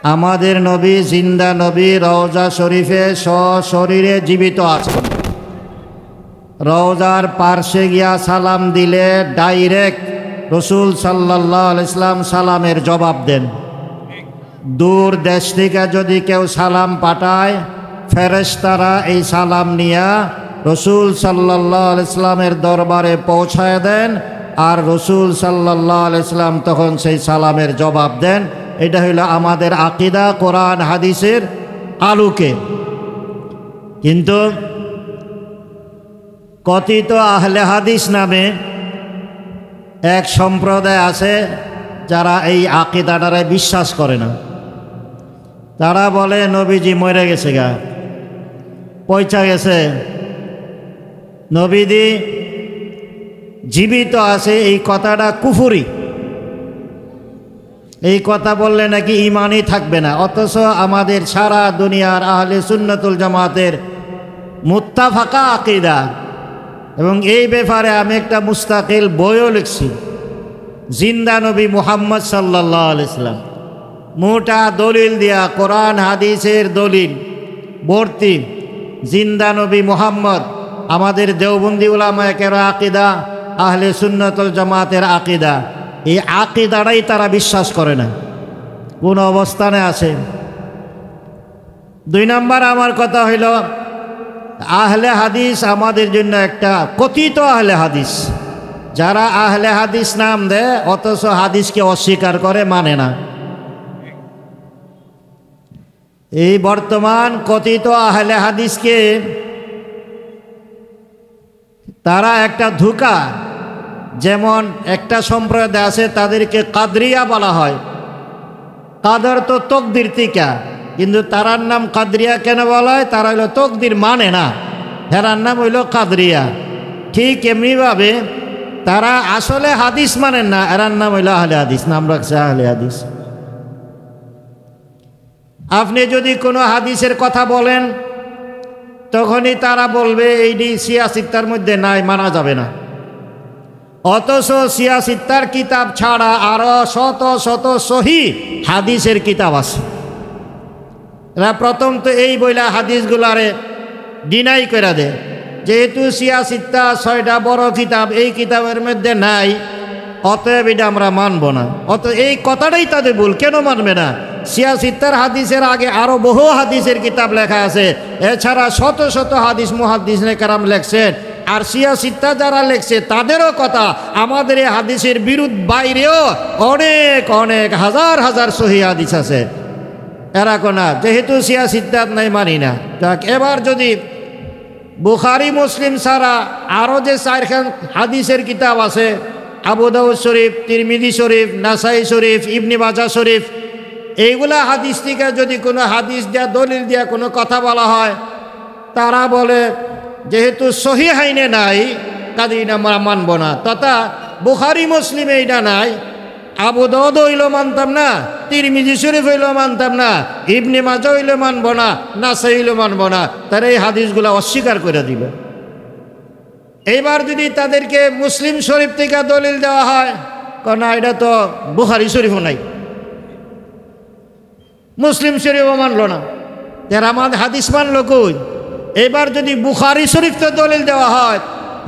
আমাদের নবী জিন্দা নবী, রওজা শরীফে সশরীরে জীবিত আছেন। রওজার পার্শ্বে গিয়া সালাম দিলে ডাইরেক্ট রসুল সাল্লাল্লাহু আলাইহি সাল্লাম সালামের জবাব দেন। দূর দেশ থেকে যদি কেউ সালাম পাঠায়, ফেরেশতারা এই সালাম নিয়া রসুল সাল্লাল্লাহু আলাইহি সাল্লামের দরবারে পৌঁছায় দেন, আর রসুল সাল্লাল্লাহু আলাইহি সাল্লাম তখন সেই সালামের জবাব দেন। এটা হইল আমাদের আকীদা কোরআন হাদিসের আলোকে। কিন্তু কথিত আহলে হাদিস নামে এক সম্প্রদায় আছে যারা এই আকীদাটারে বিশ্বাস করে না। তারা বলে নবীজি মরে গেছে, পৌঁছা গেছে, নবীজি জীবিত আছে, এই কথাটা কুফরি। এই কথা বললে নাকি ঈমানই থাকবে না। অথচ আমাদের সারা দুনিয়ার আহলে সুন্নাতুল জামাতের মুত্তাফাকা আকীদা, এবং এই ব্যাপারে আমি একটা মুস্তাকিল বইও লিখছি, জিন্দা নবী মুহাম্মদ সাল্লাল্লাহু আলাইহি সাল্লাম। মোটা দলিল দিয়া, কোরআন হাদিসের দলিল ভর্তি জিন্দা নবী মুহাম্মদ। আমাদের দেওবন্দি উলামায়ে কেরাম আকীদা, আহলে সুন্নাতুল জামাতের আকীদা, এই আকীদাটাই তারা বিশ্বাস করে না, কোন অবস্থানে আছে। 2 নম্বর আমার কথা হইল, আহলে হাদিস আমাদের জন্য একটা কথিত আহলে হাদিস, যারা আহলে হাদিস নাম দেয় অথচ হাদিসকে অস্বীকার করে, মানে না। এই বর্তমান কথিত আহলে হাদিসকে তারা একটা ধোঁকা, যেমন একটা সম্প্রদায় আছে তাদেরকে কাদরিয়া বলা হয়। কাদর তো তকদির তিকা, কিন্তু তারার নাম কাদরিয়া কেন বলা হয়? তারা হইল তকদির মানে না, হেরার নাম হইল কাদরিয়া। ঠিক এমনিভাবে তারা আসলে হাদিস মানেন না, এরার নাম হইল আহলে হাদিস, নাম রাখছে আহলে হাদিস। আপনি যদি কোনো হাদিসের কথা বলেন, তখনই তারা বলবে এইটি সিয়াসিত্তার মধ্যে নাই, মানা যাবে না। অথচ সিয়াসিত্তার কিতাব ছাড়া আরো শত শত সহি হাদিসের কিতাব আছে। এরা প্রথম তো এই বইলা হাদিসগুলারে ডিনাই করে দেয়, যেহেতু সিয়াসিত্তা 6টা বড় কিতাব এই কিতাবের মধ্যে নাই, অতএব এটা আমরা মানব না। এই কথাটাই তাদের ভুল। কেন মানবে না? সিয়াসিত্তার হাদিসের আগে আরো বহু হাদিসের কিতাব লেখা আছে, এছাড়া শত শত হাদিস মুহাদ্দিসিনে কেরাম লেখছেন। আর সিয়াসিত্তা যারা লেখছে তাদেরও কথা আমাদের এই হাদিসের বিরুদ্ধ বাইরেও অনেক অনেক হাজার হাজার সহি হাদিস আছে। এরা কোনা যেহেতু সিয়াসিত্তাত নাই, মানি না। যাক, এবার যদি বুখারী মুসলিম ছাড়া আরও যে 4খান হাদিসের কিতাব আছে, আবু দাউদ শরীফ, তিরমিজি শরীফ, নাসাই শরীফ, ইবনে মাজাহ শরীফ, এইগুলা হাদিস থেকে যদি কোনো হাদিস দেয়া দলিল দিয়া কোনো কথা বলা হয়, তারা বলে যেহেতু সহিহাইনে নাই কাজেই আমরা মানব না। তথা বুখারী মুসলিমে এইটা নাই, আবু দাউদ হইল মানতাম না, তিরমিজি শরীফ হইল মানতাম না, ইবনে মাজাহ হইল মানব না, নাসাই হইল মানব না। তারা এই হাদিসগুলা অস্বীকার করে দিল। এইবার যদি তাদেরকে মুসলিম শরীফ থেকে দলিল দেওয়া হয়, না এটা তো বুখারী শরীফও নাই, মুসলিম শরীফও মানল না, এরা আমাদের হাদিস মানল কই? এবার যদি বুখারী শরীফ তো দলিল দেওয়া হয়,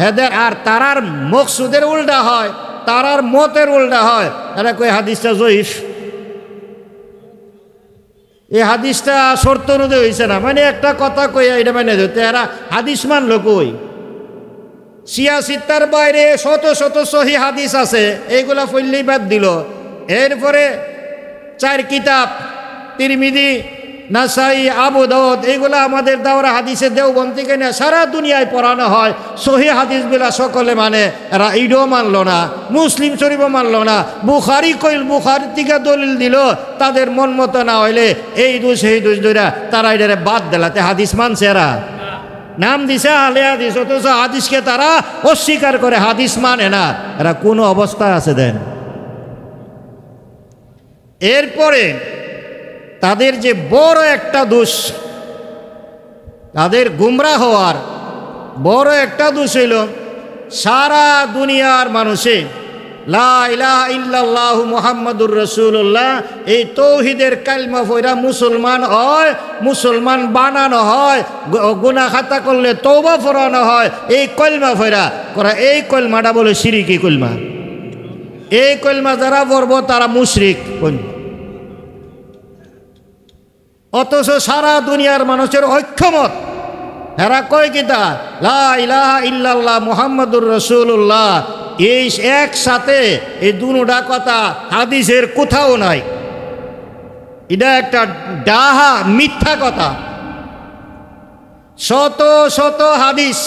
হেদের আর তারার মকসুদের উল্টা হয়, তারার মতের উল্টা হয়, এরা কই হাদিসটা জয়ীফ, এই হাদিসটা শর্ত অনুযায়ী হয়েছে না, মানে একটা কথা কইয়া এটা মানে ধরতে এরা হাদিস মানল কই? সিয়াসিত্তার বাইরে শত শত সহি হাদিস আছে, এইগুলা ফইলেই বাদ দিল। এরপরে 4 কিতাব তিরমিজি, নাসাই, আবু দাউদ, এইগুলা আমাদের দাওরা হাদিসে দেওবন্দ থেকে না সারা দুনিয়ায় পড়ানো হয়। সহি হাদিসগুলা সকলে মানে, এরা এইটাও মানল না, মুসলিম শরীফও মানল না। বুখারী কইল, বুখারী থেকে দলিল দিল, তাদের মন মতো না হইলে এই দোষ সেই দোষ ধরে তারা এটারে বাদ দিলাতে হাদিস মানছে। এরা নাম দিছে আহলে হাদিস, অথচ হাদিসকে তারা অস্বীকার করে, হাদিস মানে না। এরা কোনো অবস্থায় আছে দেন। এরপরে তাদের যে বড় একটা দোষ, তাদের গুমরা হওয়ার বড় একটা দোষ হইল, সারা দুনিয়ার মানুষে লা ইলাহা ইল্লাল্লাহু মুহাম্মাদুর রাসূলুল্লাহ, এই তৌহিদের কালিমা পড়া মুসলমান হয়, মুসলমান বানানো হয়, গুনাহ খাতা করলে তওবা পড়ানো হয়, এই কলমা পড়া করা, এই কলমাটা বলে শিরকি কলমা। এই কলমা যারা পড়ব তারা মুশরিক। অথচ সারা দুনিয়ার মানুষের ঐক্যমত, এরা কয় কিতা লা ইলাহা ইল্লাল্লাহ মুহাম্মাদুর রাসূলুল্লাহ, এই একসাথে এই দুটা কথা হাদিসের কোথাও নাই। এটা একটা ডাহা মিথ্যা কথা। শত শত হাদিস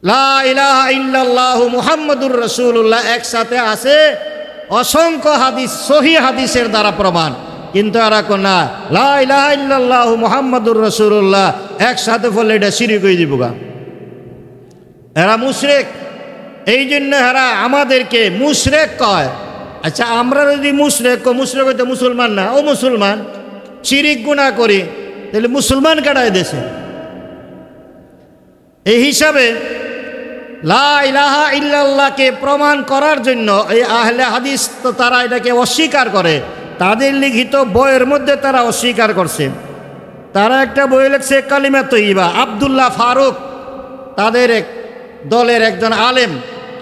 লা ইলাহা ইল্লাল্লাহু মুহাম্মাদুর রাসূলুল্লাহ একসাথে আছে, অসংখ্য হাদিস সহিহ হাদিসের দ্বারা প্রমাণ। কিন্তু এরা কোনা লা ইলাহা ইল্লাল্লাহু মুহাম্মাদুর রাসূলুল্লাহ একসাথে বললে এটা শিরক হয়ে দিব গা, এরা মুশরিক। এই জন্য এরা আমাদেরকে মুশরিক কয়। আচ্ছা, আমরা যদি মুশরিক হইতে মুসলমান না, ও মুসলমান শিরিক গুনাহ করি, তাহলে মুসলমান কাটায় দেশে। এই হিসাবে লা ইলাহা ইল্লাল্লাহকে প্রমাণ করার জন্য এই আহলে হাদিস তো তারা এটাকে অস্বীকার করে, তাদের লিখিত বইয়ের মধ্যে তারা অস্বীকার করছে। তারা একটা বই লিখছে কালিমা তয়্যিবা। আব্দুল্লাহ ফারুক, তাদের এক দলের একজন আলেম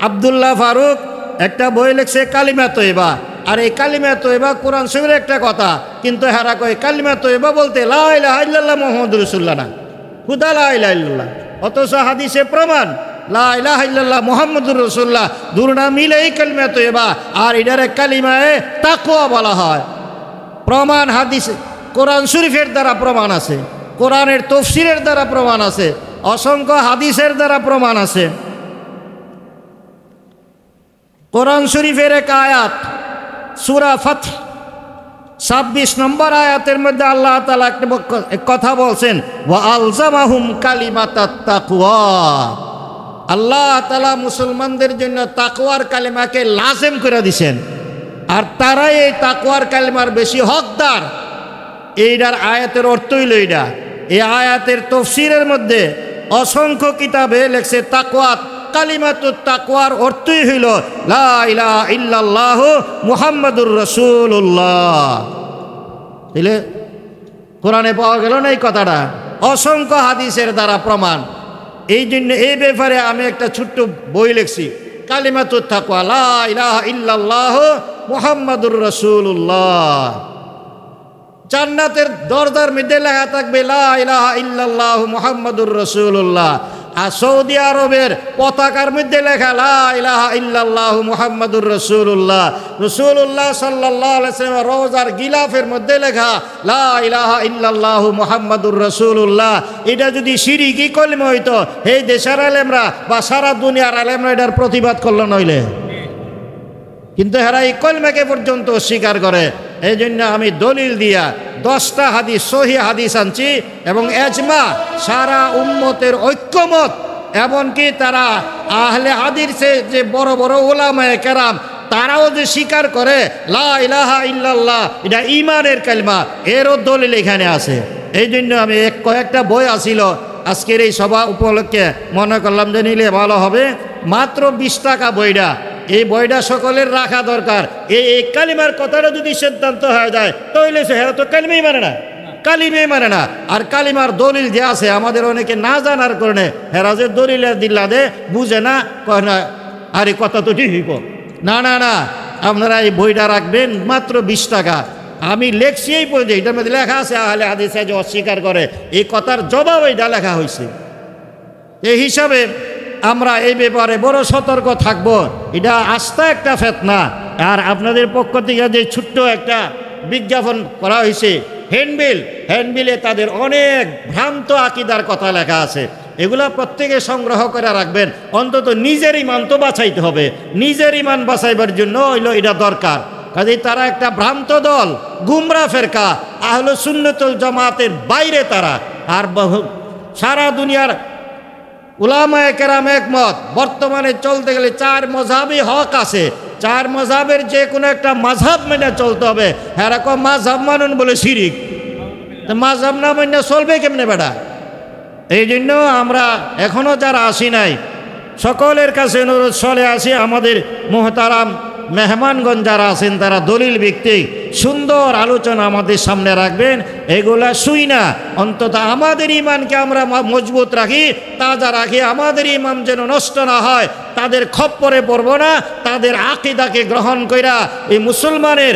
আব্দুল্লাহ ফারুক একটা বই লিখছে কালিমা তয়্যিবা। আর এই কালিমা তয়্যিবা কোরআন শরীফের একটা কথা, কিন্তু হেরা কয় কালিমা তয়্যিবা বলতে লা ইলাহা ইল্লাল্লাহ মুহাম্মাদুর রাসূলুল্লাহ না, খুদা লা ইলাহা ইল্লাল্লাহ। অথচ হাদিসে প্রমাণ লা ইলাহা ইল্লাল্লাহ মুহাম্মাদুর রাসূলুল্লাহ দুটো মিলে এই কালিমা তয়্যিবা, আর এটারে কালিমায়ে তাকওয়া বলা হয়। প্রমাণ হাদিস কোরআন শরীফের দ্বারা প্রমাণ আছে, কোরআনের তাফসীরের দ্বারা প্রমাণ আছে, অসংখ্য হাদিসের দ্বারা প্রমাণ আছে। কোরআন শরীফের এক আয়াত সূরা ফাতহ 26 নম্বর আয়াতের মধ্যে আল্লাহ তাআলা এক কথা বলছেন, ওয়া আলজামাহুম কালিমাতাত তাকওয়া। আল্লাহ তাআলা মুসলমানদের জন্য তাকওয়ার কালিমাকে লাজিম করে দিয়েছেন, আর তারাই এই তাকওয়ার কালিমার বেশি হকদার। এইটার আয়াতের অর্থ হইল এইটা। এই আয়াতের তাফসীরের মধ্যে অসংখ্য কিতাবে লেখছে তাকওয়া, কালিমাতুত তাকওয়ার অর্থই হইল লা ইলাহা ইল্লাল্লাহু মুহাম্মাদুর রাসূলুল্লাহ। তাহলে কোরআনে পাওয়া গেল না এই কথাটা, অসংখ্য হাদিসের দ্বারা প্রমাণ। এই জন্য এই ব্যাপারে আমি একটা ছোট্ট বই লিখছি, কালিমাতুত তাকওয়া লা ইলাহা ইল্লাল্লাহু মুহাম্মাদুর রাসূলুল্লাহ। জান্নাতের দরজার মধ্যে লেখা থাকবে লা ইলাহা ইল্লাল্লাহু মুহাম্মাদুর রাসূলুল্লাহ, আর সৌদি আরবের পতাকার মধ্যে লেখা লা ইলাহা ইল্লাল্লাহু মুহাম্মাদুর রাসূলুল্লাহ। রাসূলুল্লাহ সাল্লাল্লাহু আলাইহি ওয়াসাল্লাম রওজার গিলাফের মধ্যে লেখা লা ইলাহা ইল্লাল্লাহু মুহাম্মাদুর রাসূলুল্লাহ। এটা যদি শিরকি কলমা হইতো, এই দেশের আলেমরা বা সারা দুনিয়ার আলেমরা এটার প্রতিবাদ করলো নইলে, কিন্তু এরা এই কলমাকে পর্যন্ত অস্বীকার করে। এই জন্য আমি দলিল দিয়া 10টা হাদিস সহিহ হাদিস আনছি, এবং এজমা সারা উম্মতের ঐক্যমত, এমনকি তারা আহলে হাদিসে যে বড় বড় উলামায়ে কেরাম তারাও যে স্বীকার করে লা ইলাহা ইল্লাল্লাহ এটা ঈমানের কালিমা, এরও দলিল এখানে আছে। এই জন্য আমি কয়েকটা বই আসিল আজকের এই সভা উপলক্ষে মনে করলাম যে নিলে ভালো হবে। মাত্র 20 টাকা বইটা, এই বইটা সকলের রাখা দরকার। এই কালিমার কথাটা যদি সিদ্ধান্ত হয়ে যায় তাহলে হেরা তো কালিমাই মানে না, কালিমাই মানে না। আর কালিমার দলিল যে আছে আমাদের অনেকে না জানার কারণে হেরা যে দলিলের দিল্লা দে বুঝে না, কয় না আর এই কথা তো ঠিক হইব না। না না, আপনারা এই বইটা রাখবেন, মাত্র 20 টাকা। আমি লেখছি এই পর্যন্ত, এটার মধ্যে লেখা আছে আহলে হাদিসে যে অস্বীকার করে এই কথার জবাব এটা লেখা হয়েছে। এই হিসাবে আমরা এই ব্যাপারে বড় সতর্ক থাকব। এটা আস্থা একটা ফিতনা। আর আপনাদের পক্ষ থেকে যে ছোট্ট একটা বিজ্ঞাপন করা হয়েছে হ্যান্ডবিলে তাদের অনেক ভ্রান্ত আকীদার কথা লেখা আছে, এগুলা প্রত্যেকে সংগ্রহ করে রাখবেন। অন্তত নিজের ঈমান তো বাঁচাইতে হবে, নিজের ঈমান বাঁচাইবার জন্য হইল এটা দরকার। কাজেই তারা একটা ভ্রান্ত দল, গুমরা ফেরকা, আহলে সুন্নাতুল জামাতের বাইরে তারা। আর সারা দুনিয়ার উলামায়ে কেরাম একমত, বর্তমানে চলতে গেলে 4 মযহাবই হক আছে, 4 মযহাবের যে কোনো একটা মাযহাব মেনে চলতে হবে। এরকম মাযহাব মানুন বলে শিরিক, তো মাযহাব না মেনে চলবে কেমনে বেটা? এই জন্য আমরা এখনও যারা আসি নাই সকলের কাছে অনুরোধ চলে আসি, আমাদের মোহতারাম মেহমানগণ যারা আছেন তারা দলিল ভিত্তিক সুন্দর আলোচনা আমাদের সামনে রাখবেন। এগুলা শুই না, অন্তত আমাদের ইমানকে আমরা মজবুত রাখি, তাজা রাখি, আমাদের ইমান যেন নষ্ট না হয়, তাদের খপ্পরে পড়ব না, তাদের আকীদাকে গ্রহণ কইরা এই মুসলমানের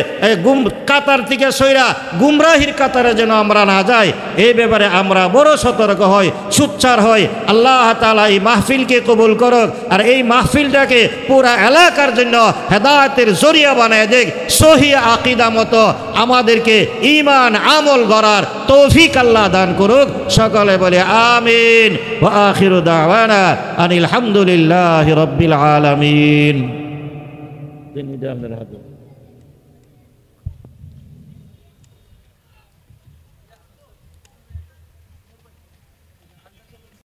কাতার থেকে সইরা গুমরাহির কাতারে যেন আমরা না যাই, এই ব্যাপারে আমরা বড় সতর্ক হই, সুচ্চার হই। আল্লাহ তাআলা এই মাহফিলকে কবুল করুক, আর এই মাহফিলটাকে পুরা এলাকার জন্য হেদায়েতের জরিয়া বানায় দেখ, সহি আকীদা মতো আমাদেরকে ঈমান আমল গড়ার তৌফিক আল্লাহ দান করুক। সকলে বলে আমিন। ওয়া আখিরু দাওয়ানা আনিল হামদুলিল্লাহি রাব্বিল আলামিন।